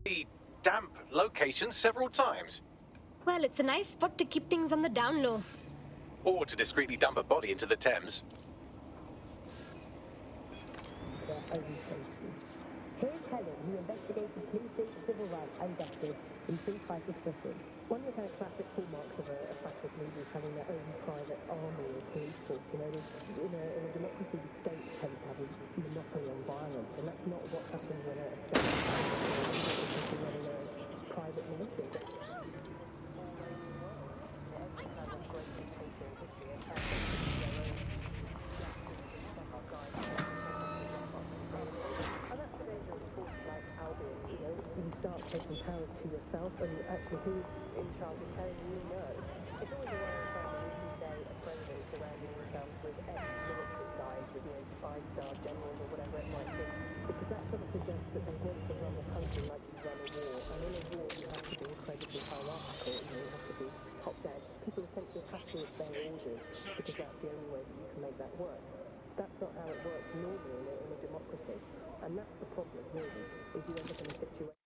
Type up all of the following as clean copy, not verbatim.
The damp location several times. Well, it's a nice spot to keep things on the down low. Or to discreetly dump a body into the Thames. Here's Helen, who investigated policing, civil rights and justice in free crisis Britain. One of the kind of classic hallmarks of a fascist leader is having their own private army or police force. You know, in a democracy, the state tends to have a monopoly on violence, and that's not what happens when a state has a private military. Taking power to yourself and actually who's in charge of telling you no. It's always a way of saying you say a president surrounding themselves with ex-military guys, with, you know, 5-star generals or whatever it might be. Because that sort of suggests that they want to run the country like you run a war. And in a war you have to be incredibly hierarchical, you have to be top down. People essentially have to obey orders because that's the only way that you can make that work. That's not how it works normally in a democracy. And that's the problem, really, is you end up in a situation.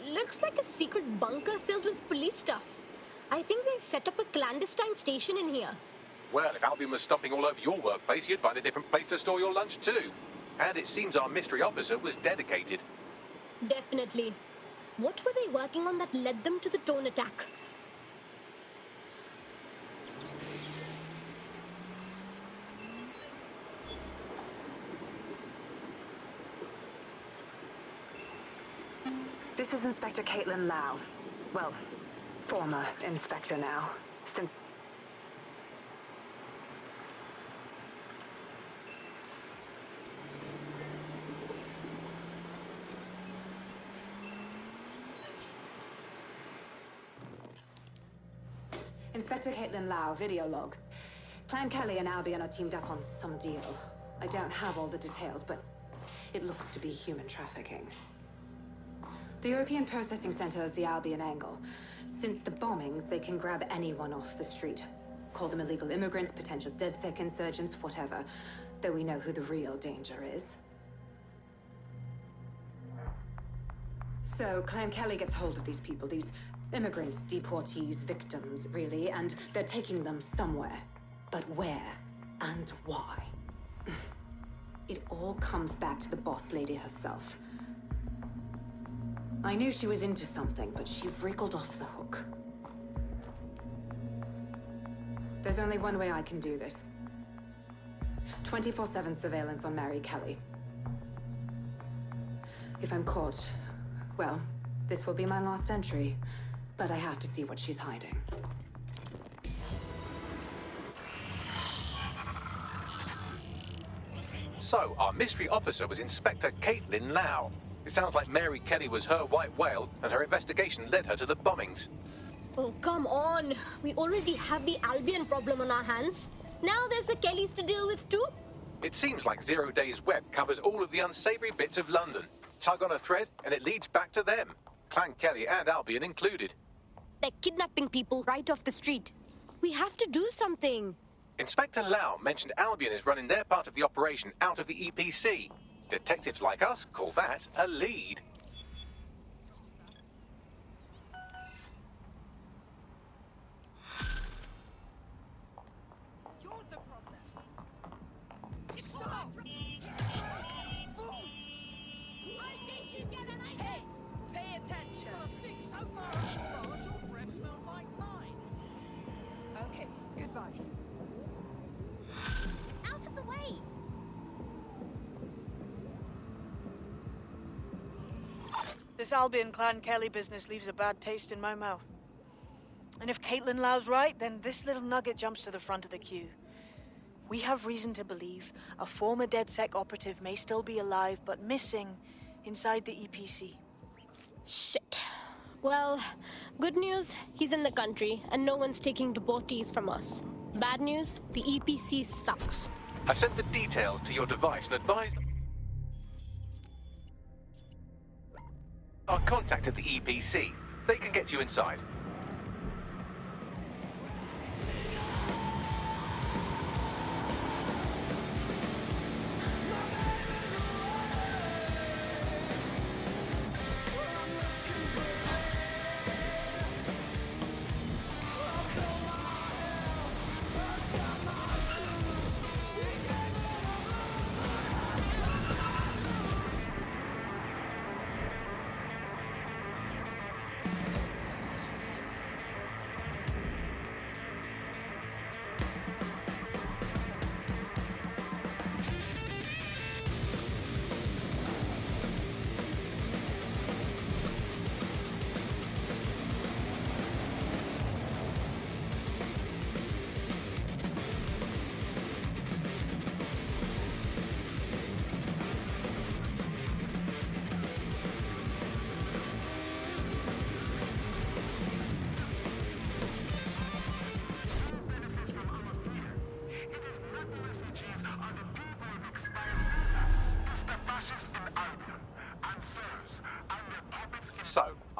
Looks like a secret bunker filled with police stuff. I think they've set up a clandestine station in here. Well, if Albion was stopping all over your workplace, you'd find a different place to store your lunch too. And it seems our mystery officer was dedicated. Definitely. What were they working on that led them to the drone attack? This is Inspector Caitlin Lau. Well, former inspector now, since... Inspector Caitlin Lau, video log. Clan Kelly and Albion are teamed up on some deal. I don't have all the details, but it looks to be human trafficking. The European Processing Center is the Albion angle. Since the bombings, they can grab anyone off the street. Call them illegal immigrants, potential DedSec insurgents, whatever. Though we know who the real danger is. So, Clan Kelly gets hold of these people, these immigrants, deportees, victims, really, and they're taking them somewhere. But where and why? It all comes back to the boss lady herself. I knew she was into something, but she wriggled off the hook. There's only one way I can do this. 24/7 surveillance on Mary Kelly. If I'm caught, well, this will be my last entry. But I have to see what she's hiding. So, our mystery officer was Inspector Caitlin Lau. It sounds like Mary Kelly was her white whale, and her investigation led her to the bombings. Oh, come on. We already have the Albion problem on our hands. Now there's the Kellys to deal with too. It seems like 0 Days Web covers all of the unsavory bits of London. Tug on a thread, and it leads back to them. Clan Kelly and Albion included. They're kidnapping people right off the street. We have to do something. Inspector Lau mentioned Albion is running their part of the operation out of the EPC. Detectives like us call that a lead. You're the problem. Stop! I think you get an idea. Pay attention. Speak so far across, your breath smells like mine. Okay, goodbye. Out of the way. This Albion Clan Kelly business leaves a bad taste in my mouth. And if Caitlin Lau's right, then this little nugget jumps to the front of the queue. We have reason to believe a former DedSec operative may still be alive, but missing inside the EPC. Shit. Well, good news, he's in the country, and no one's taking deportees from us. Bad news, the EPC sucks. I've sent the details to your device and advised our contact at the EPC. They can get you inside.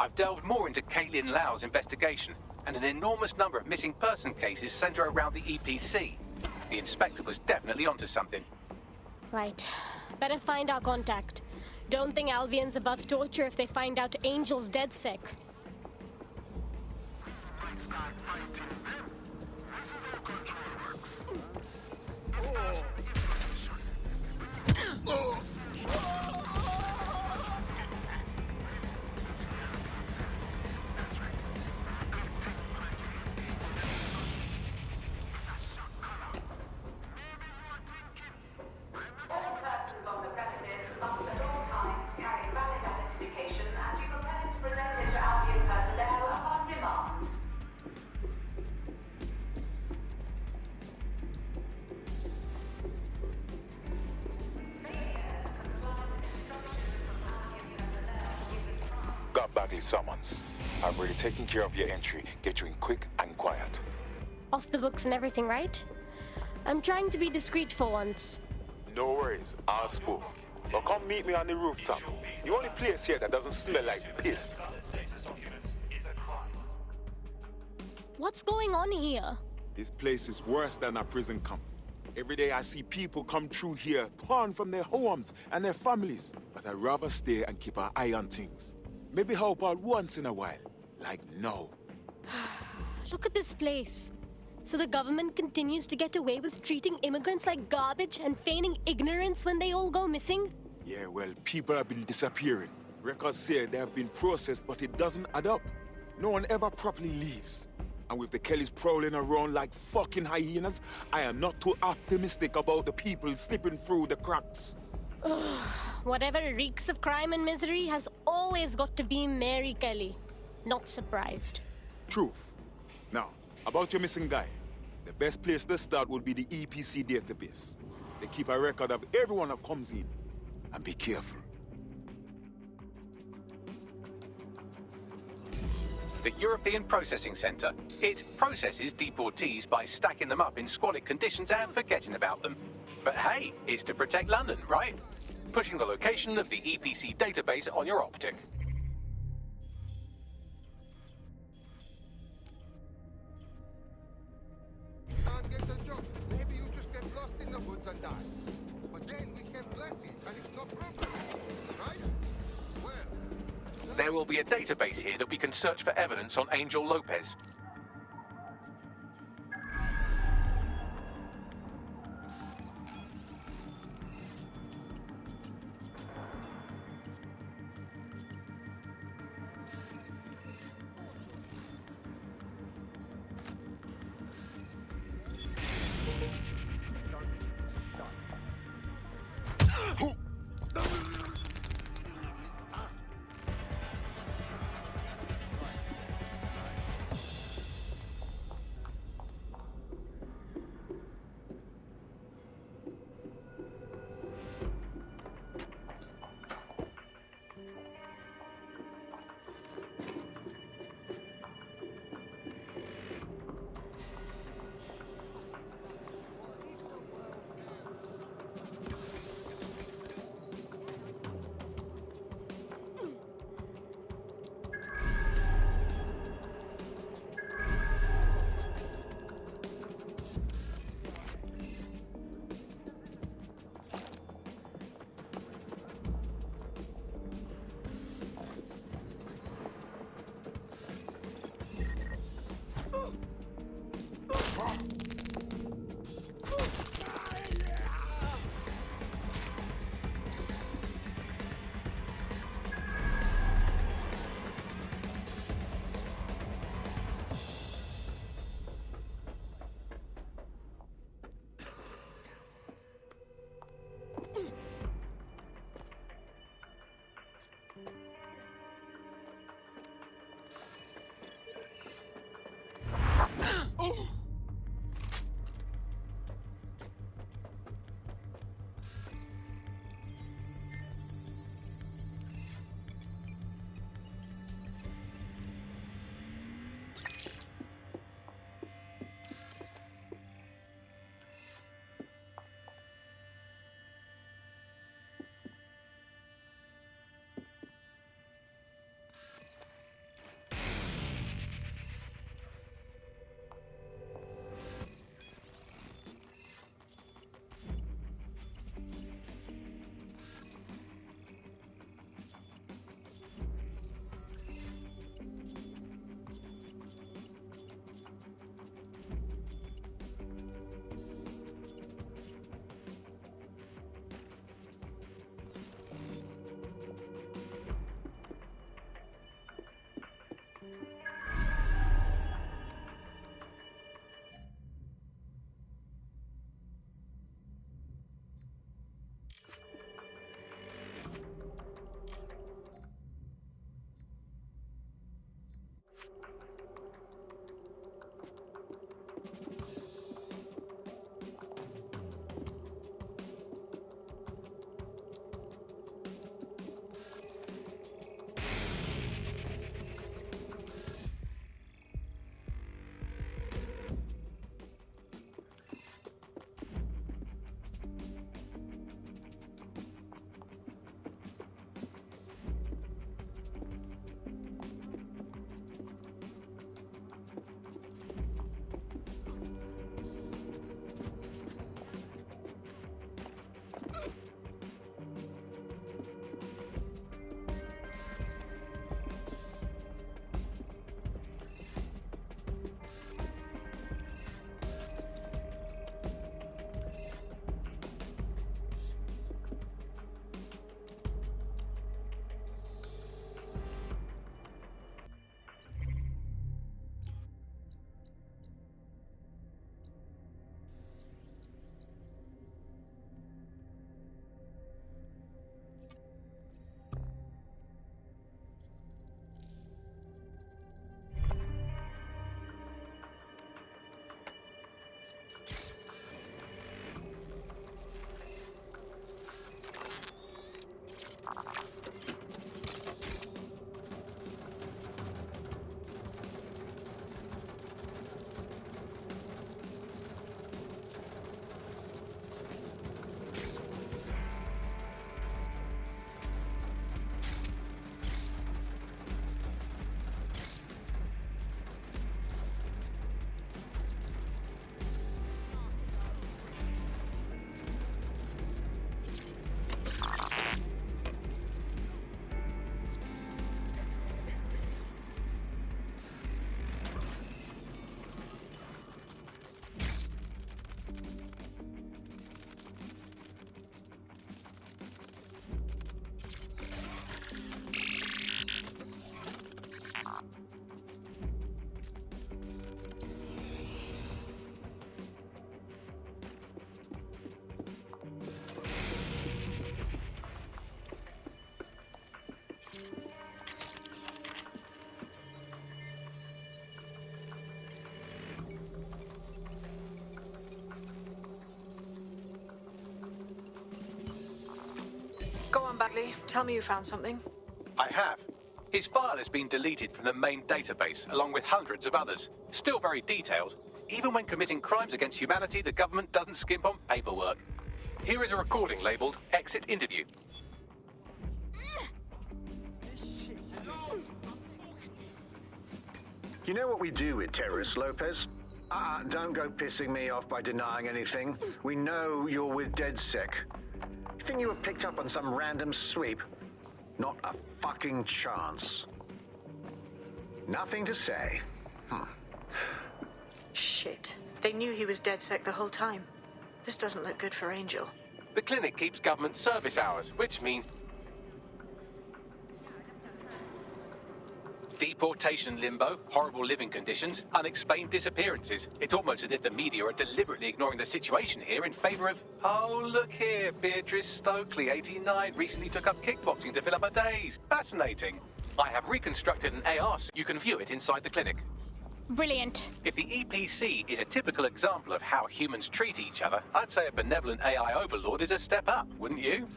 I've delved more into Caitlin Lau's investigation, and an enormous number of missing person cases center around the EPC. The inspector was definitely onto something. Right. Better find our contact. Don't think Albion's above torture if they find out Angel's DedSec. Let's start fighting them. This is how control works. All persons on the premises must at all times carry valid identification and be prepared to present it to Albion personnel upon demand. Got Bagley summons. I've already taken care of your entry. Get you in quick and quiet. Off the books and everything, right? I'm trying to be discreet for once. No worries, I'll spook. Now come meet me on the rooftop. The only place here that doesn't smell like piss. What's going on here? This place is worse than a prison camp. Every day I see people come through here, torn from their homes and their families. But I'd rather stay and keep an eye on things. Maybe help out once in a while. Like now. Look at this place. So the government continues to get away with treating immigrants like garbage and feigning ignorance when they all go missing? Yeah, well, people have been disappearing. Records say they have been processed, but it doesn't add up. No one ever properly leaves. And with the Kellys prowling around like fucking hyenas, I am not too optimistic about the people slipping through the cracks. Whatever reeks of crime and misery has always got to be Mary Kelly. Not surprised. Truth. Now, about your missing guy, the best place to start would be the EPC database. They keep a record of everyone that comes in. And be careful. The European Processing Centre. It processes deportees by stacking them up in squalid conditions and forgetting about them. But hey, it's to protect London, right? Pushing the location of the EPC database on your optic. Can't get the job. Maybe you just get lost in the woods and die. But then we have glasses and it's no problem. Right? Well, There will be a database here that we can search for evidence on Angel Lopez. Bagley. Tell me you found something. I have. His file has been deleted from the main database, along with hundreds of others. Still very detailed. Even when committing crimes against humanity, the government doesn't skimp on paperwork. Here is a recording labeled Exit Interview. You know what we do with terrorists, Lopez? Don't go pissing me off by denying anything. We know you're with DedSec. You think you were picked up on some random sweep? Not a fucking chance. Nothing to say. Shit. They knew he was DedSec the whole time. This doesn't look good for Angel. The clinic keeps government service hours, which means deportation limbo, horrible living conditions, unexplained disappearances. It's almost as if the media are deliberately ignoring the situation here in favor of... Oh, look here, Beatrice Stokely, 89, recently took up kickboxing to fill up her days. Fascinating. I have reconstructed an AR so you can view it inside the clinic. Brilliant. If the EPC is a typical example of how humans treat each other, I'd say a benevolent AI overlord is a step up, wouldn't you?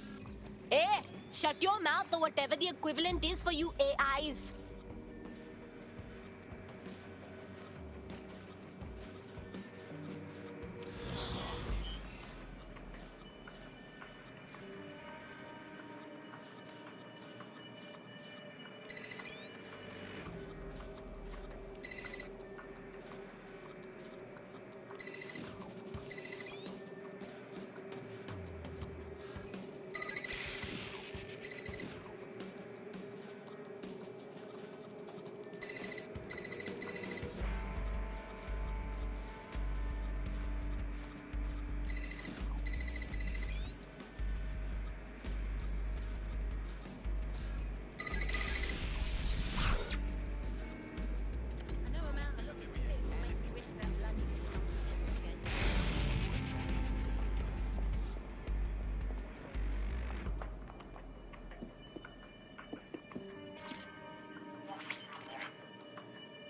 Hey, shut your mouth or whatever the equivalent is for you AIs.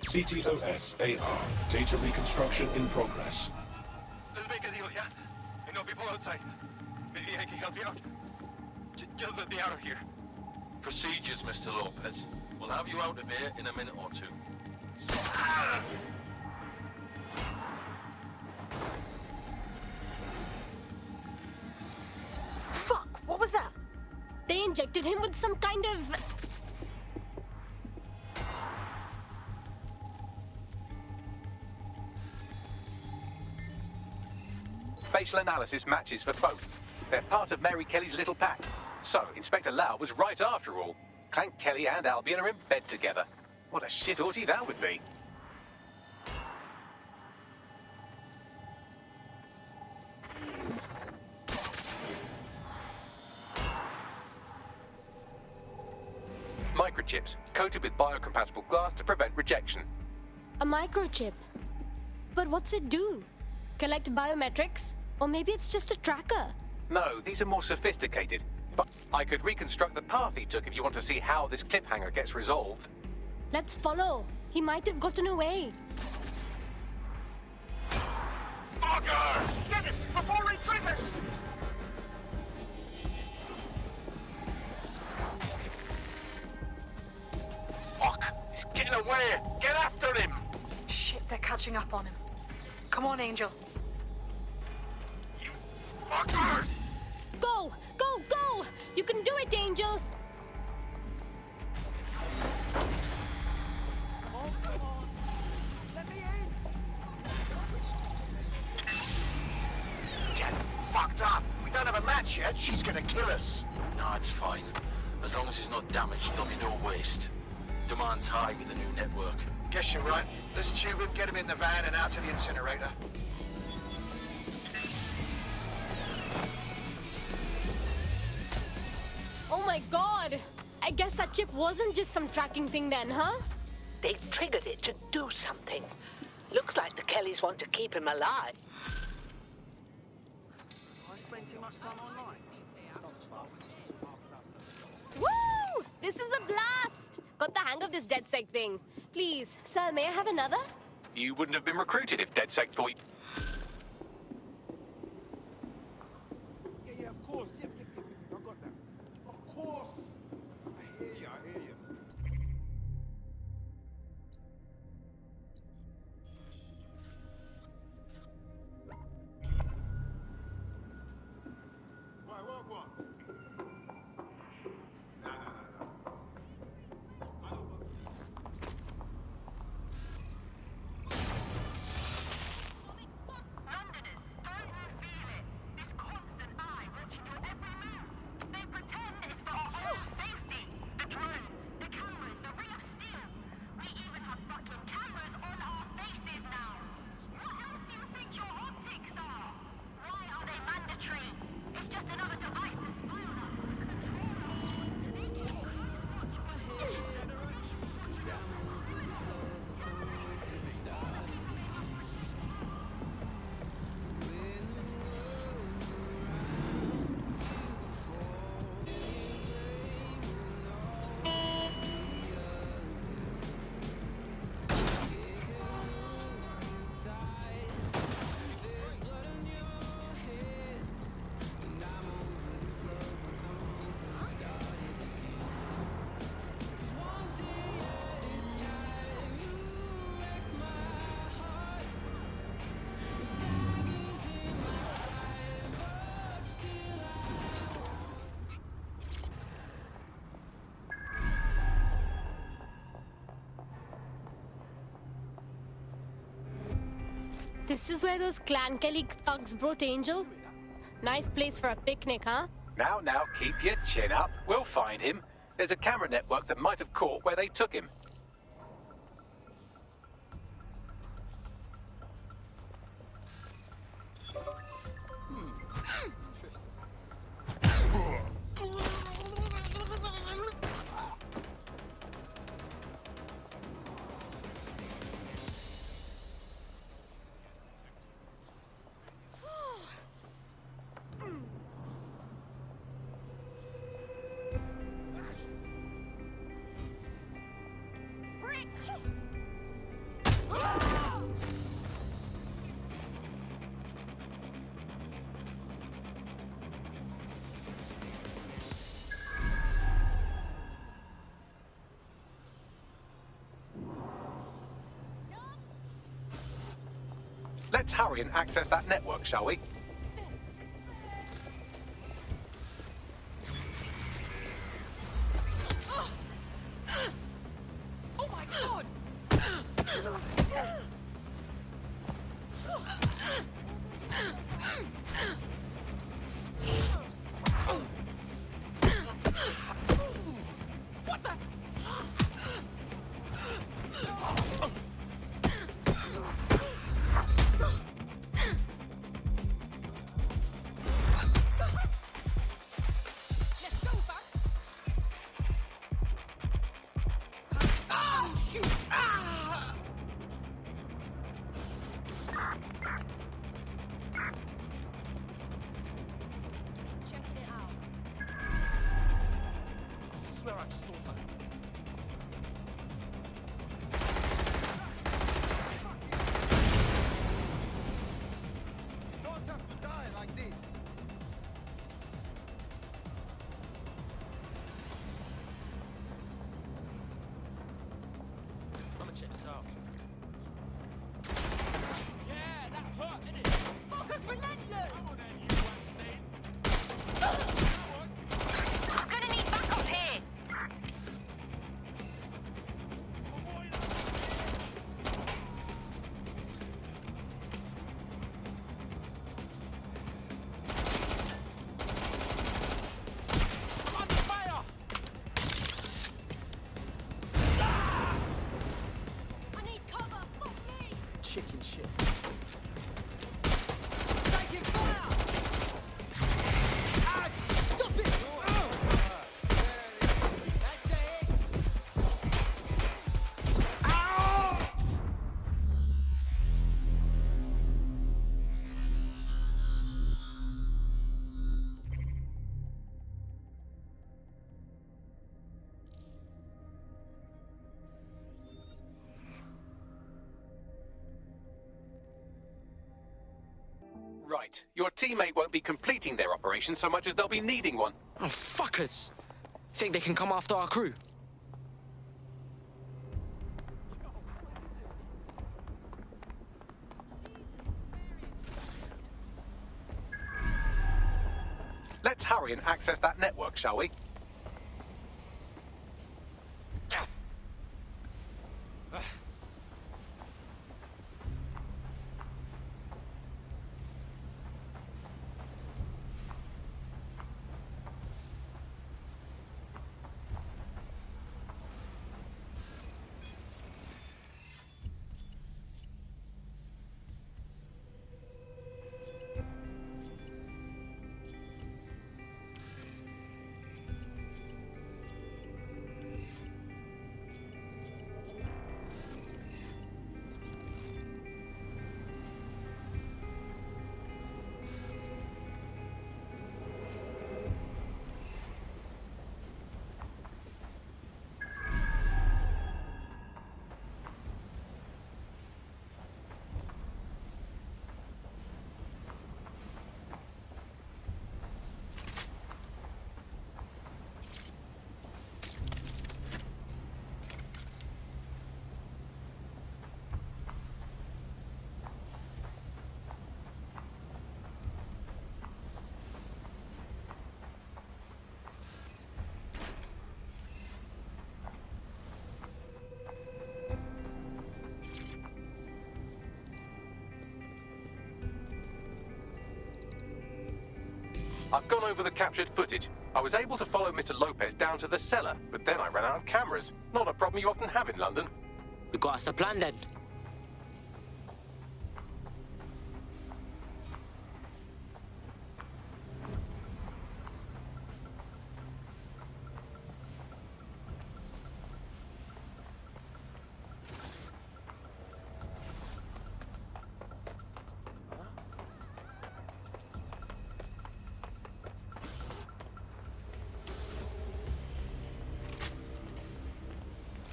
CTOS AR. Data reconstruction in progress. Let's make a deal, yeah? I know people outside. Maybe I can help you out. Just let me out of here. Procedures, Mr. Lopez. We'll have you out of here in a minute or two. Fuck! What was that? They injected him with some kind of... Facial analysis matches for both. They're part of Mary Kelly's little pack. So, Inspector Lau was right after all. Clank Kelly and Albion are in bed together. What a shit orgy that would be. Microchips, coated with biocompatible glass to prevent rejection. A microchip. But what's it do? Collect biometrics? Or maybe it's just a tracker? No, these are more sophisticated. But I could reconstruct the path he took if you want to see how this cliffhanger gets resolved. Let's follow. He might have gotten away. Fucker! Get it before he triggers! Fuck! He's getting away! Get after him! Shit, they're catching up on him. Come on, Angel. You fuckers! Go! Go! Go! You can do it, Angel! Get fucked up! We don't have a match yet. She's gonna kill us. No, it's fine. As long as he's not damaged, there'll be no waste. Demand's high with the new network. Guess you're right. Let's tube him, get him in the van and out to the incinerator. Oh my god! I guess that chip wasn't just some tracking thing then, huh? They've triggered it to do something. Looks like the Kellys want to keep him alive. I spend too much time online. Woo! This is a blast! Got the hang of this DedSec thing. Please, sir, may I have another? You wouldn't have been recruited if DedSec thought you... Yeah, of course. Yep, I got that. Of course. This is where those Clan Kelly thugs brought Angel? Nice place for a picnic, huh? Now, keep your chin up. We'll find him. There's a camera network that might have caught where they took him. Let's hurry and access that network, shall we? Oh my god! What the? Let's go back. Ah, shoot! Ah! Checking it out. I swear I just saw something. You don't have to die like this. I'm gonna check this out. Yeah, that hurt, didn't it? Fucker's relentless! Come on then, you Weinstein. I'm gonna need backup here! I'm under fire! I need cover! Fuck me! Chicken shit. Taking fire! Ah, stop it! That's it! Ow! Right. Your teammate won't be completing their operation so much as they'll be needing one. Oh, fuckers! Think they can come after our crew? Let's hurry and access that network, shall we? I've gone over the captured footage. I was able to follow Mr. Lopez down to the cellar, but then I ran out of cameras. Not a problem you often have in London. We got us a plan then.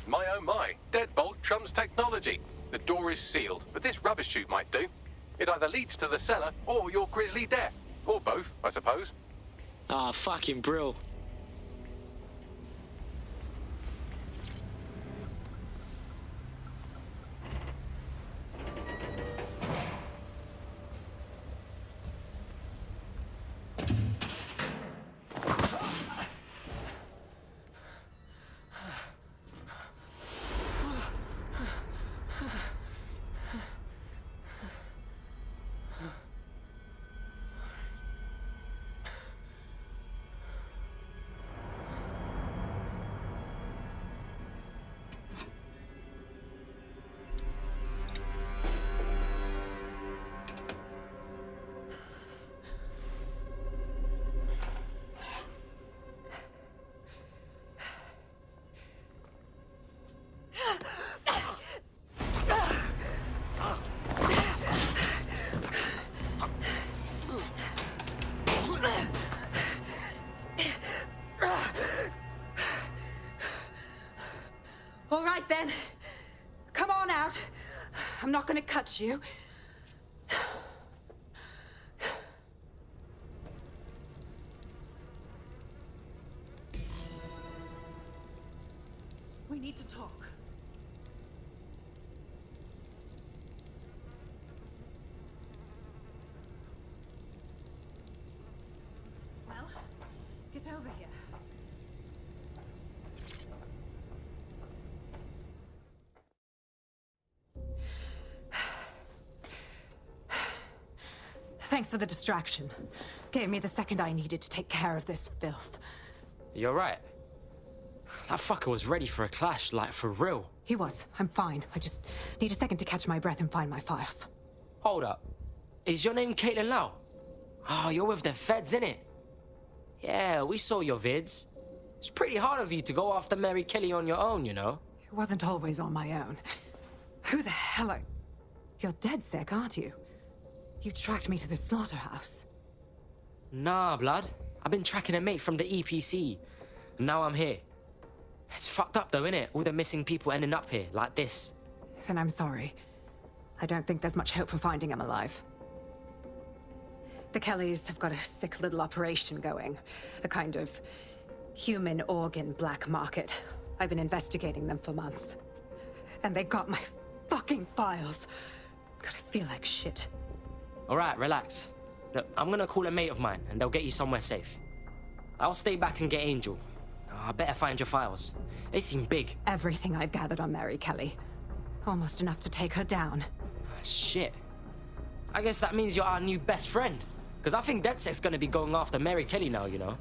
My oh my, deadbolt trumps technology. The door is sealed, but this rubbish chute might do. It either leads to the cellar or your grisly death. Or both, I suppose. Ah, fucking brill. All right, then. Come on out. I'm not gonna cut you. We need to talk. Well, get over here. Thanks for the distraction. Gave me the second I needed to take care of this filth. You're right. That fucker was ready for a clash, like for real. He was. I'm fine. I just need a second to catch my breath and find my files. Hold up. Is your name Caitlin Lau? Oh, you're with the feds, innit? Yeah, we saw your vids. It's pretty hard of you to go after Mary Kelly on your own, you know? It wasn't always on my own. Who the hell are... You're DedSec, aren't you? You tracked me to the slaughterhouse. Nah, blood. I've been tracking a mate from the EPC. And now I'm here. It's fucked up though, innit? All the missing people ending up here, like this. Then I'm sorry. I don't think there's much hope for finding him alive. The Kellys have got a sick little operation going. A kind of human organ black market. I've been investigating them for months. And they got my fucking files. God, I feel like shit. All right, relax. Look, I'm gonna call a mate of mine, and they'll get you somewhere safe. I'll stay back and get Angel. I better find your files. They seem big. Everything I've gathered on Mary Kelly. Almost enough to take her down. Shit. I guess that means you're our new best friend. Because I think DedSec's gonna be going after Mary Kelly now, you know?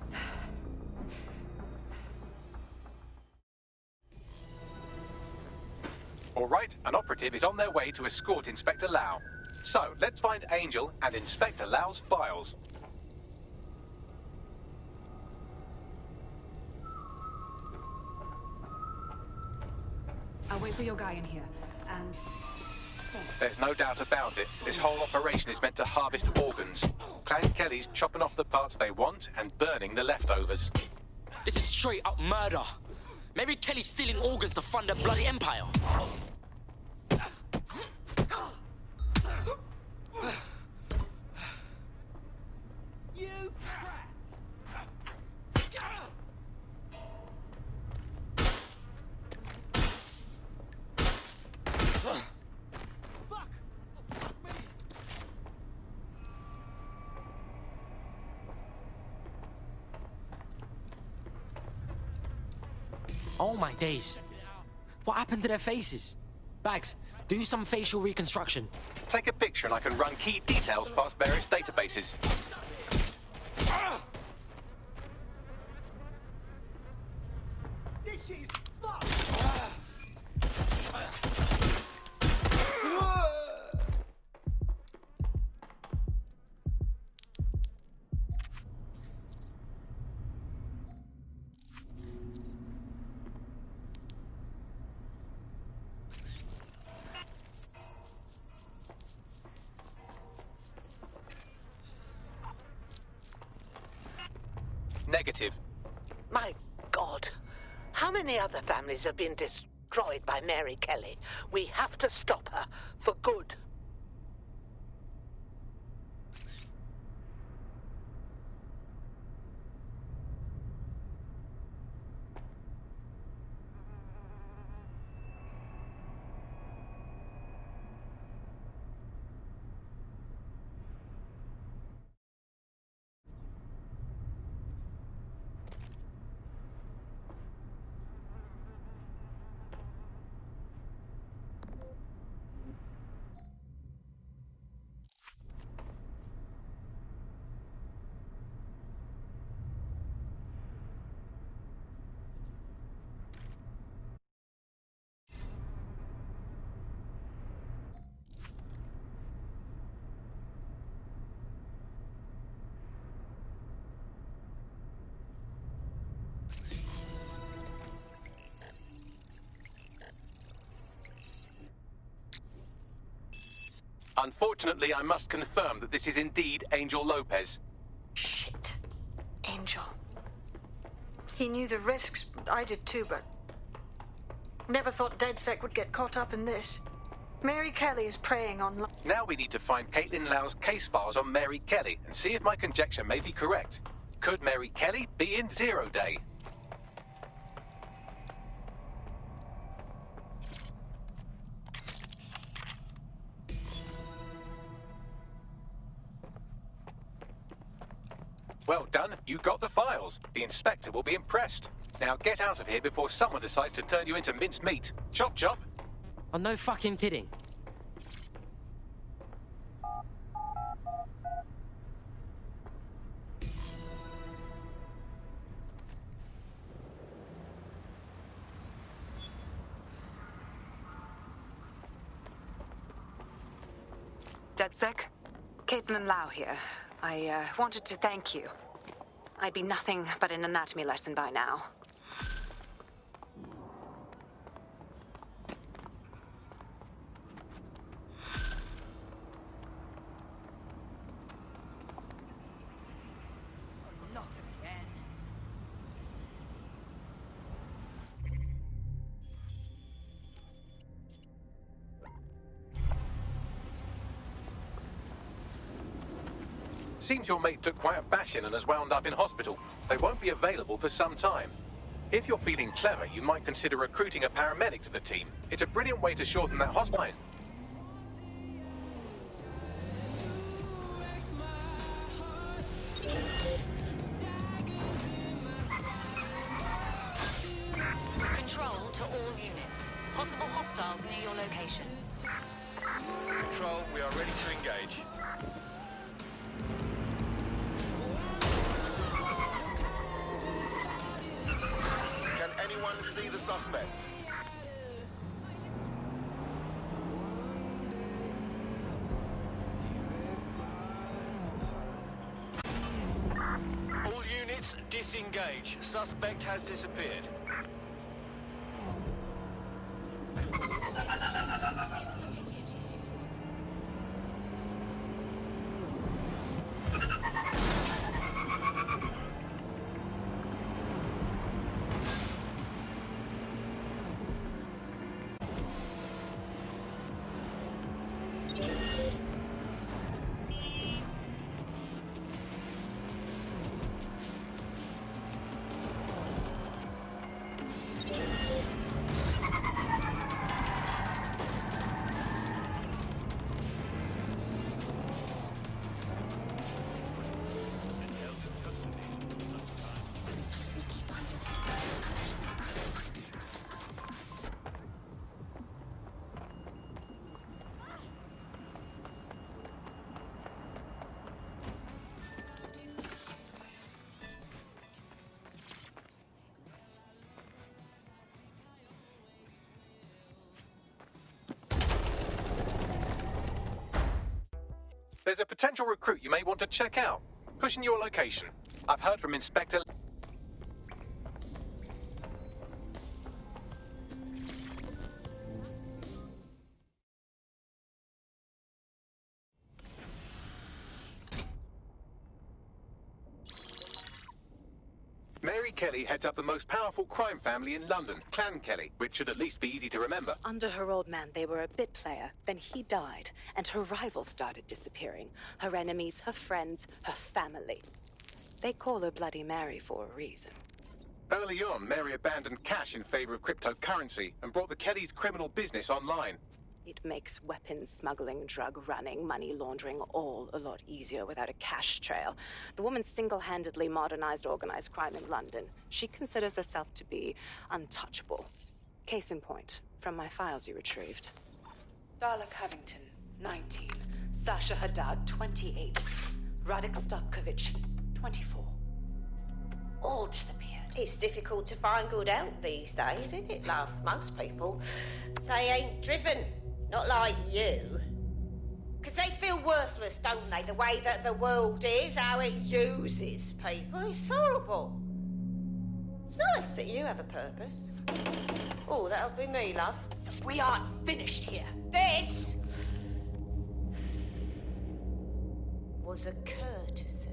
All right, an operative is on their way to escort Inspector Lau. So, let's find Angel and Inspector Lau's files. I'll wait for your guy in here, and... There's no doubt about it. This whole operation is meant to harvest organs. Clan Kelly's chopping off the parts they want and burning the leftovers. This is straight up murder. Mary Kelly's stealing organs to fund a bloody empire. You brat! Oh my days. What happened to their faces? Bags, do some facial reconstruction. Take a picture and I can run key details past various databases. This is fuck! Negative. My God. How many other families have been destroyed by Mary Kelly? We have to stop her for good. Unfortunately, I must confirm that this is indeed Angel Lopez. Shit. Angel. He knew the risks. I did too, but... never thought DedSec would get caught up in this. Mary Kelly is preying on... Now we need to find Caitlin Lau's case files on Mary Kelly and see if my conjecture may be correct. Could Mary Kelly be in Zero Day? Well done, you got the files. The inspector will be impressed. Now get out of here before someone decides to turn you into minced meat. Chop chop. Oh, no fucking kidding. DedSec, Caitlin Lau here. I wanted to thank you. I'd be nothing but an anatomy lesson by now. Not again. Seems your mate took quite a bashing and has wound up in hospital. They won't be available for some time. If you're feeling clever, you might consider recruiting a paramedic to the team. It's a brilliant way to shorten that hospital line. Control to all units. Possible hostiles near your location. Control, we are ready to engage. Can anyone see the suspect? All units, disengage. Suspect has disappeared. There's a potential recruit you may want to check out. Pushing your location. I've heard from Inspector... Mary Kelly heads up the most powerful crime family in London, Clan Kelly, which should at least be easy to remember. Under her old man, they were a bit player. Then he died, and her rivals started disappearing. Her enemies, her friends, her family. They call her Bloody Mary for a reason. Early on, Mary abandoned cash in favor of cryptocurrency and brought the Kellys' criminal business online. It makes weapons smuggling, drug running, money laundering all a lot easier without a cash trail. The woman single-handedly modernized organized crime in London. She considers herself to be untouchable. Case in point, from my files you retrieved. Darla Covington, 19. Sasha Haddad, 28. Radek Stopkovich, 24. All disappeared. It's difficult to find good help these days, isn't it, love? Most people, they ain't driven. Not like you. Because they feel worthless, don't they? The way that the world is, how it uses people. It's horrible. It's nice that you have a purpose. Oh, that'll be me, love. We aren't finished here. This was a courtesy.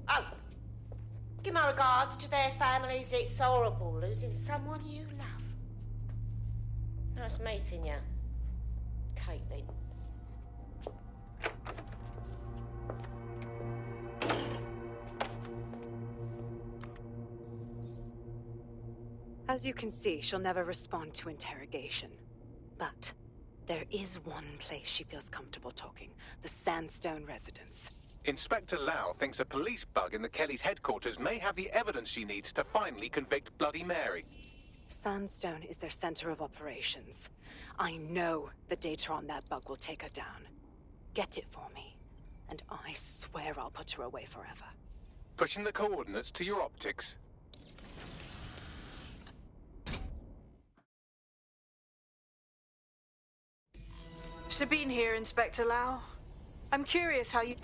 Oh, give my regards to their families. It's horrible losing someone you love. Nice meeting you, Caitlin. As you can see, she'll never respond to interrogation. But there is one place she feels comfortable talking. The Sandstone residence. Inspector Lau thinks a police bug in the Kellys' headquarters may have the evidence she needs to finally convict Bloody Mary. Sandstone is their center of operations. I know the data on that bug will take her down. Get it for me, and I swear I'll put her away forever. Pushing the coordinates to your optics. Sabine here, Inspector Lau. I'm curious how you...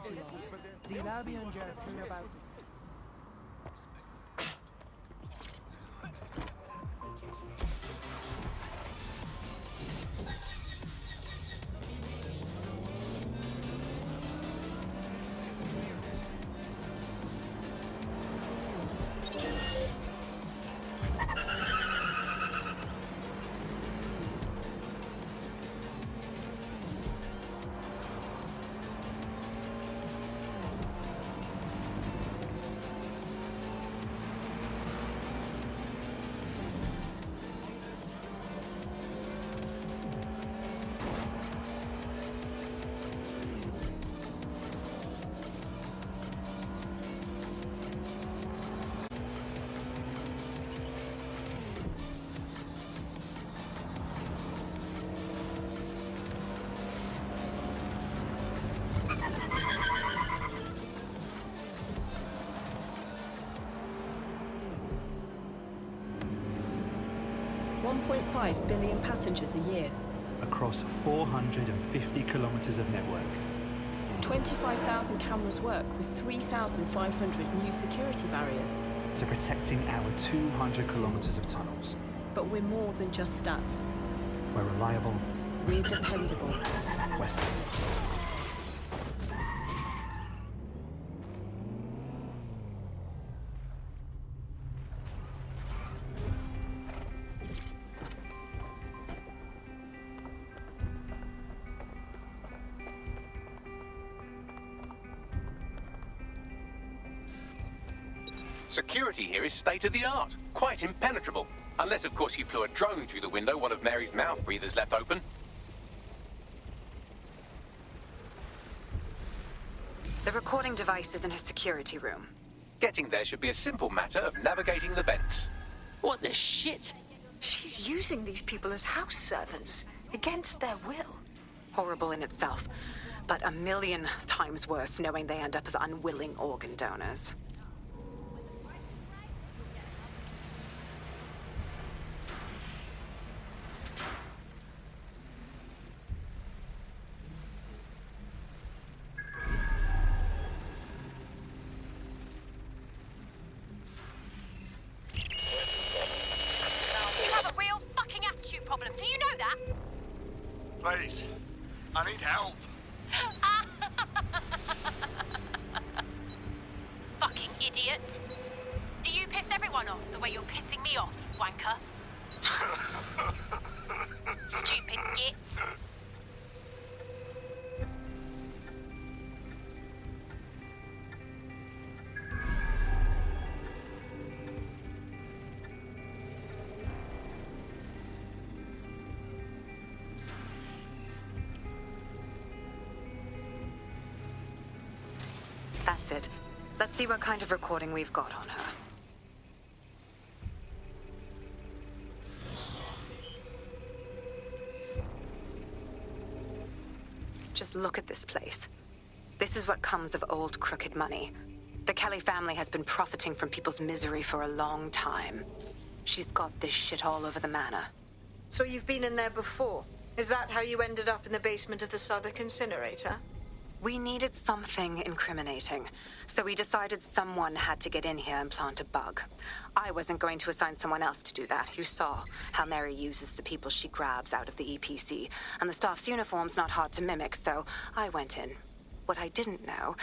too long. Leave Albie and Jared to know about it. $1.5 billion passengers a year. Across 450 kilometers of network. 25,000 cameras work with 3,500 new security barriers. To protecting our 200 kilometers of tunnels. But we're more than just stats. We're reliable. We're dependable. We're safe. Security here is state-of-the-art, quite impenetrable. Unless, of course, you flew a drone through the window one of Mary's mouth breathers left open. The recording device is in her security room. Getting there should be a simple matter of navigating the vents. What the shit? She's using these people as house servants, against their will. Horrible in itself, but a million times worse knowing they end up as unwilling organ donors. Please, I need help. Fucking idiot. Do you piss everyone off the way you're pissing me off, you wanker? Stupid git. That's it. Let's see what kind of recording we've got on her. Just look at this place. This is what comes of old crooked money. The Kelly family has been profiting from people's misery for a long time. She's got this shit all over the manor. So you've been in there before? Is that how you ended up in the basement of the Southwark incinerator? We needed something incriminating, so we decided someone had to get in here and plant a bug. I wasn't going to assign someone else to do that. You saw how Mary uses the people she grabs out of the EPC, and the staff's uniform's not hard to mimic, so I went in. What I didn't know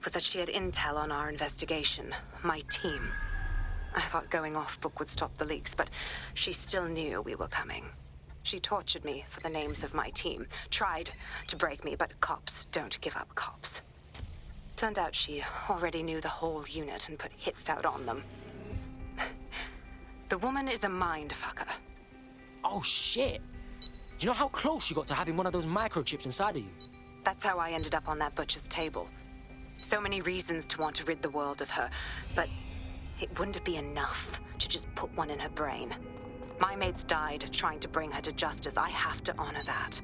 was that she had intel on our investigation, my team. I thought going off book would stop the leaks, but she still knew we were coming. She tortured me for the names of my team, tried to break me, but cops don't give up cops. Turned out she already knew the whole unit and put hits out on them. The woman is a mind-fucker. Oh, shit. Do you know how close you got to having one of those microchips inside of you? That's how I ended up on that butcher's table. So many reasons to want to rid the world of her, but it wouldn't be enough to just put one in her brain. My mates died trying to bring her to justice. I have to honor that.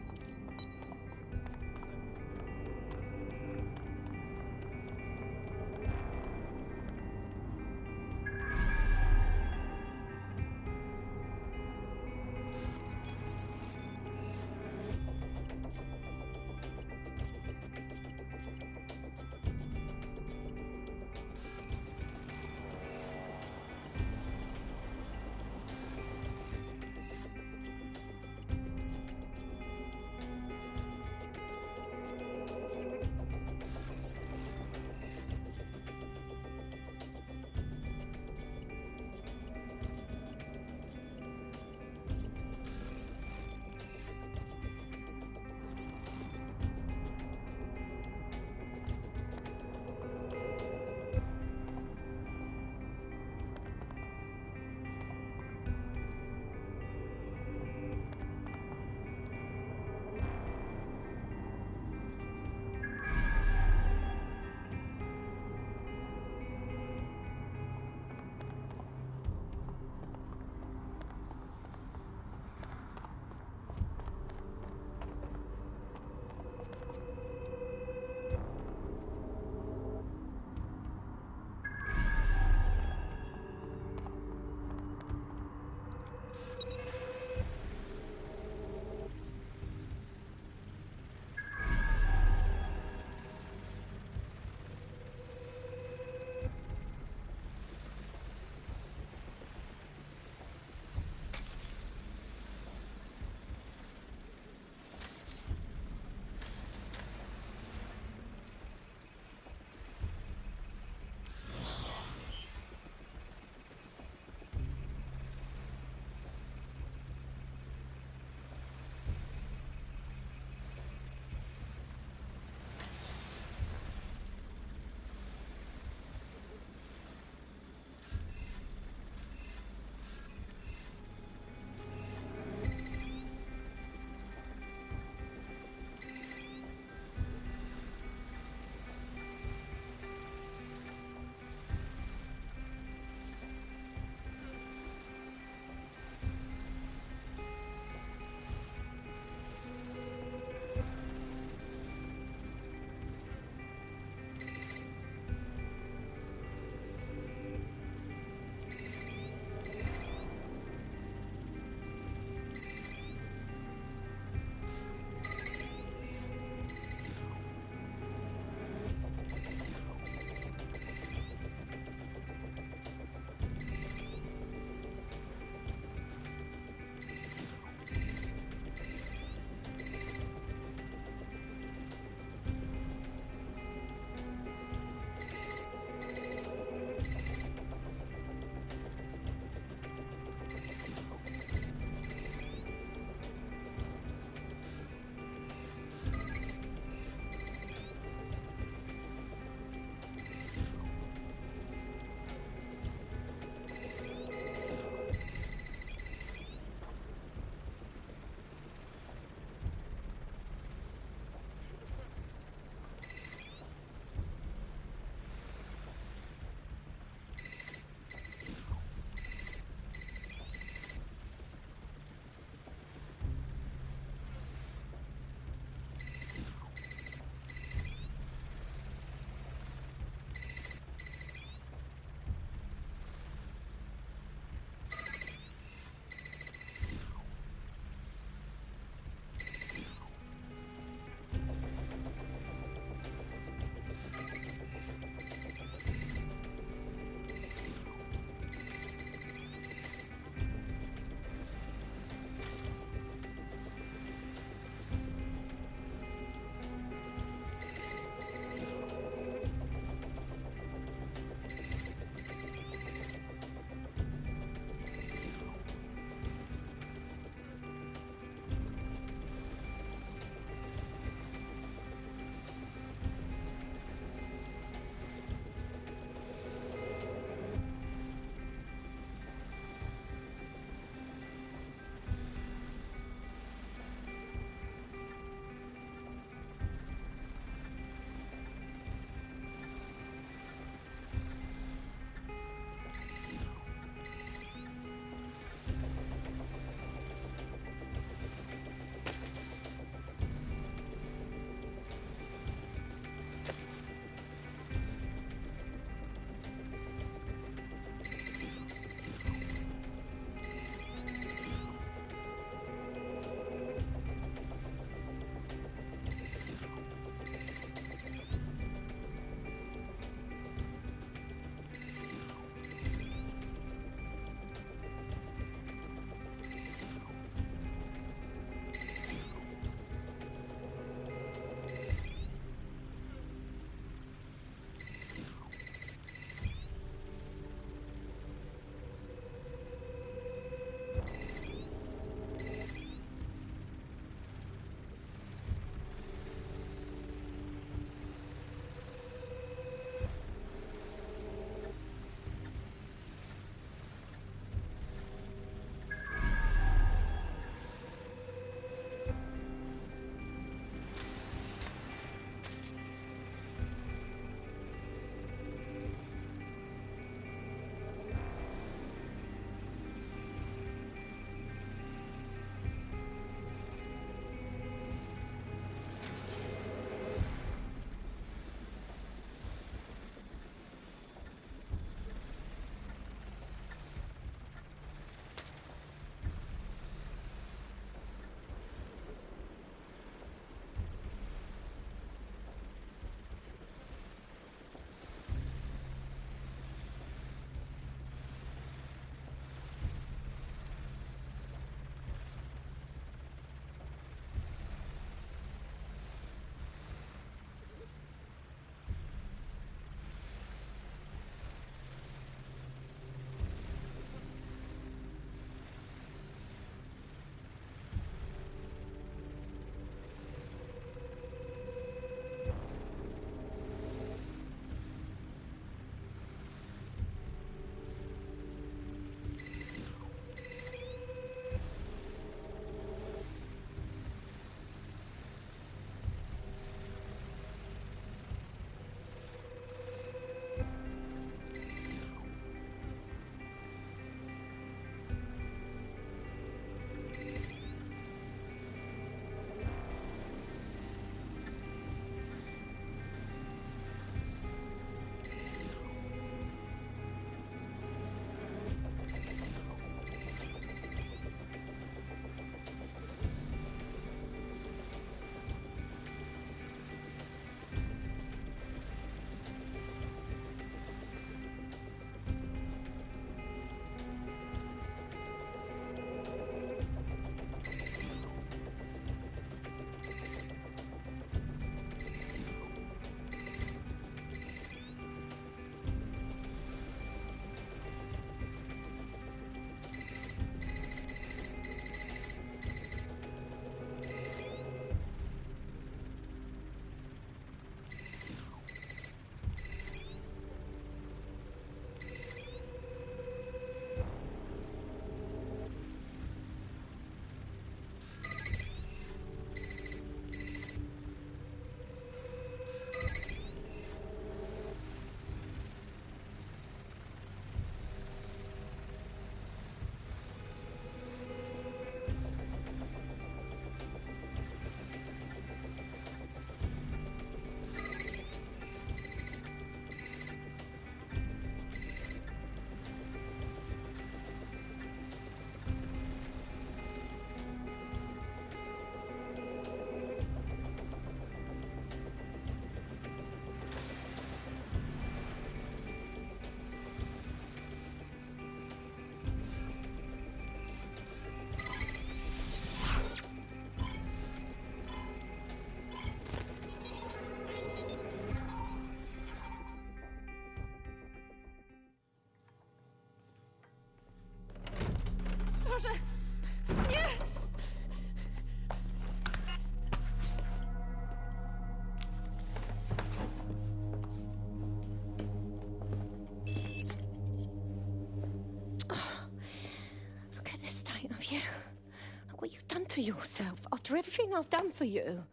yourself after everything I've done for you.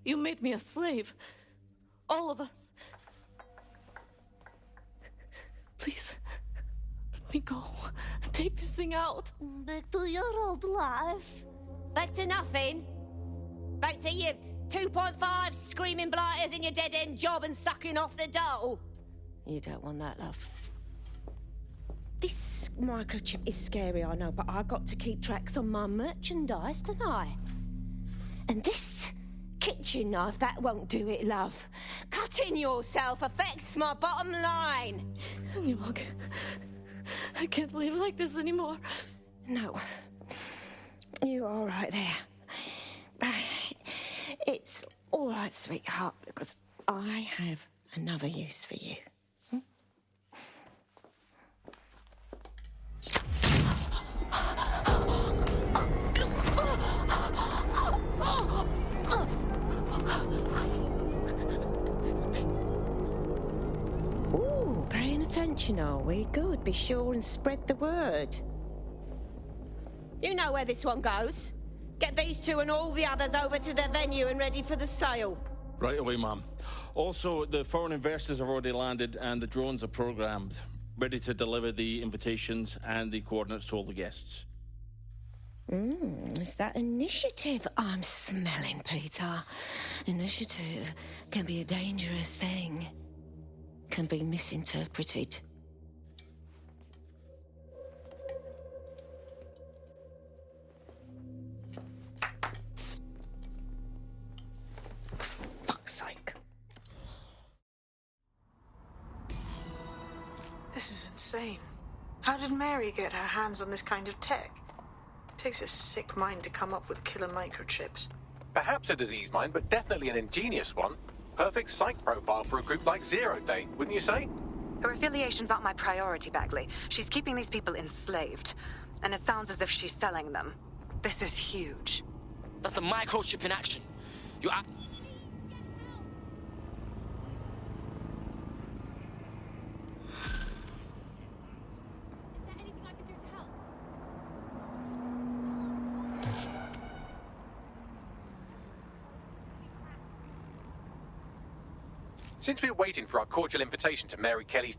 You made me a slave. All of us. Please, let me go. Take this thing out. Back to your old life. Back to nothing. Back to you 2.5 screaming blighters in your dead-end job and sucking off the dole. You don't want that, love. This microchip is scary, I know, but I've got to keep tracks on my merchandise, don't I? And this kitchen knife, that won't do it, love. Cutting yourself affects my bottom line. I can't live like this anymore. No. You're all right there. It's all right, sweetheart, because I have another use for you. Ooh, paying attention, are we? Good. Be sure and spread the word. You know where this one goes. Get these two and all the others over to their venue and ready for the sale. Right away, ma'am. Also, the foreign investors have already landed and the drones are programmed, ready to deliver the invitations and the coordinates to all the guests. Is that initiative I'm smelling, Peter? Initiative can be a dangerous thing. Can be misinterpreted. Fuck's sake. This is insane. How did Mary get her hands on this kind of tech? It takes a sick mind to come up with killer microchips. Perhaps a disease mind, but definitely an ingenious one. Perfect psych profile for a group like Zero Day, wouldn't you say? Her affiliations aren't my priority, Bagley. She's keeping these people enslaved. And it sounds as if she's selling them. This is huge. That's the microchip in action. You are... Since we're waiting for our cordial invitation to Mary Kelly's